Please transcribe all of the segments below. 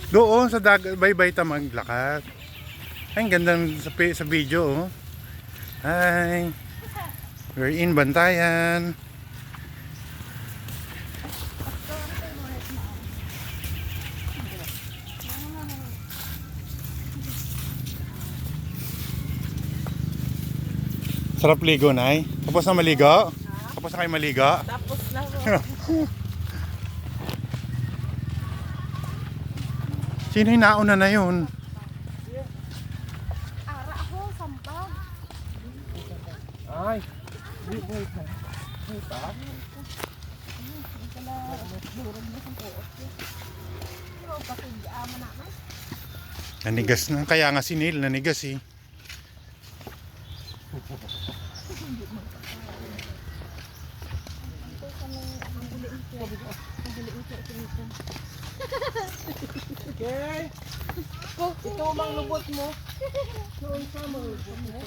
Doon sa Baybayta maglakad. Ay, ang ganda sa video, oh. Ay, we're in Bantayan. Sarap ligo, Nay. Tapos na maligo? Tapos na kayo maligo? Tapos na po. Sino yung nauna na yun? Ara ako, sampag. Ay, wait ha. Wait ha. Nanigas na. Kaya nga si Neil, nanigas eh. Okay. Ito mang lubot mo. Noon sa mang lubot mo.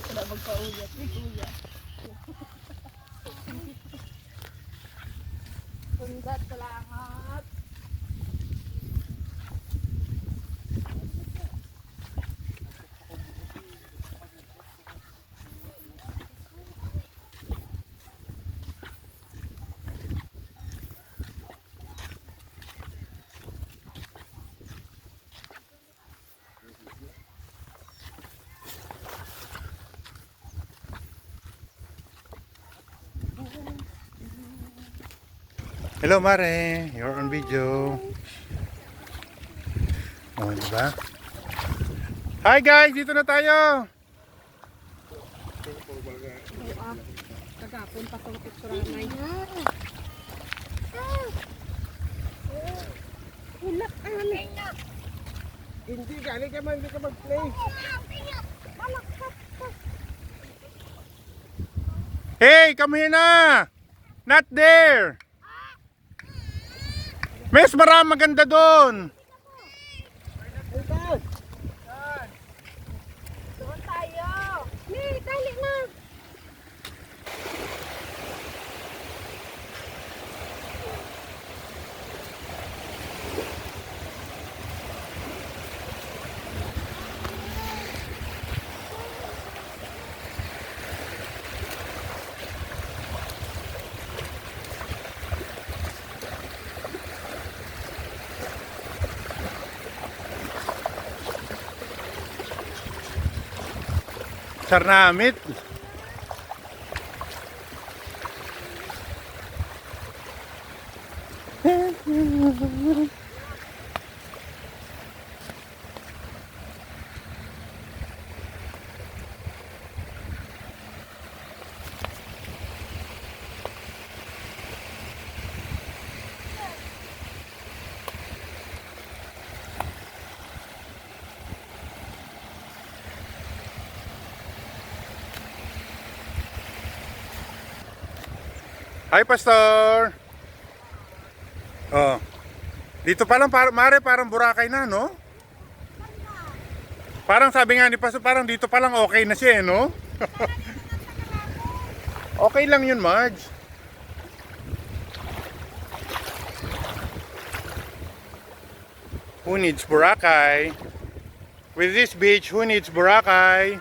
Wala magkauyat. Kuya. Sundat, salamat. Hello, Mare. You're on video. Oh, diba? Hi guys, dito na tayo. Kagapon pa kong picture na yun. Hulak amin. Hindi galing ka man, hindi ka mag-play. Hey, come here na. Not there. Mas marami maganda doon. Doon tayo. Hey, tali na. Sarnamit. Hi, Pastor. Oh. Dito pa lang Mare, parang Boracay na, no? Parang sabi nga ni Pastor, parang dito pa lang okay na siya, no? Okay lang yun, Marge. Who needs Boracay? With this beach, who needs Boracay?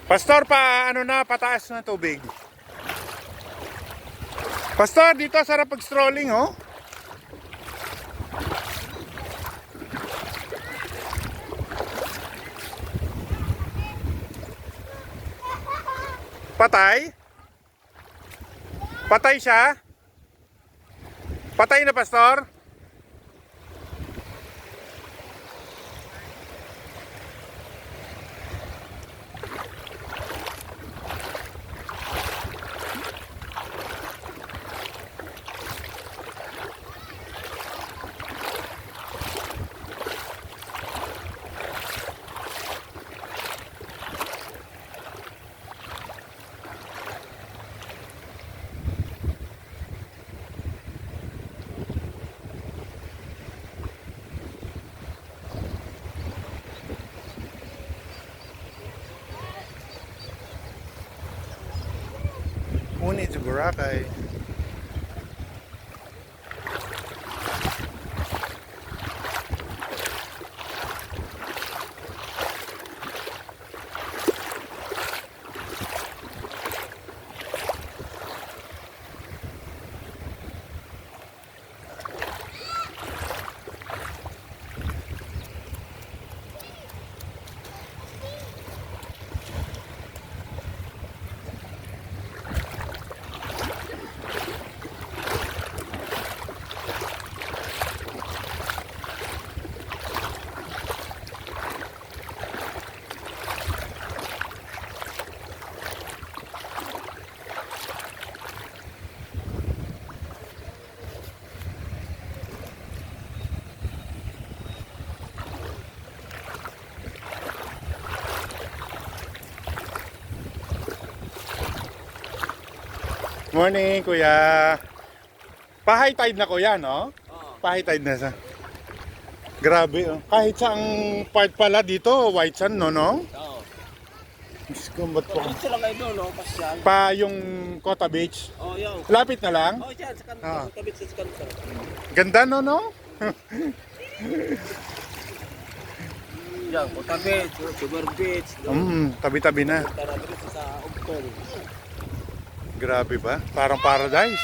Pastor, ano na, pataas na tubig. Pastor, dito sarap pag-strolling, oh. Patay? Patay siya? Patay na, Pastor? Doon it's Boracay. Morning, kuya. Pa-high tide na kuya, no? Oo. Pa-high tide na sa. Grabe, oh. Kahit saang part pala dito, white sand, no, no? Oo. Diyos ko, ba't po? Dito lang kayo doon, no? Pasyal. Pa yung Kota Beach. Oo, yun. Lapit na lang. Oo, dyan, sa kanto. Ah. Sa kabit sa kanto. Ganda, no, no? Yan, Kota Beach, Sugar Beach. Tabi-tabi na. Tara dito sa Ogtong. Grabe ba? Parang paradise.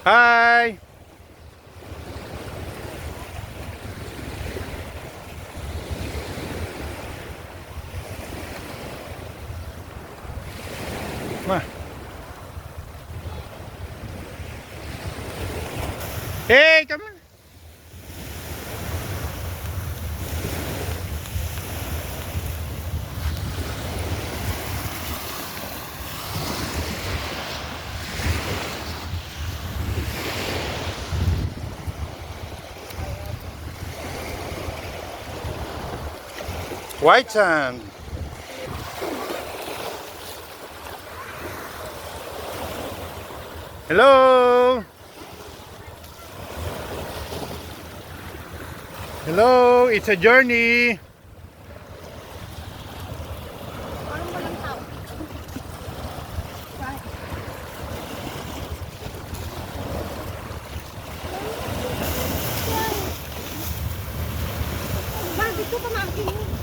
Hi! Ma. Hey, come on. White sand. Hello. Hello, it's a journey. Parang walang tao. Bakit ito pamangkin mo?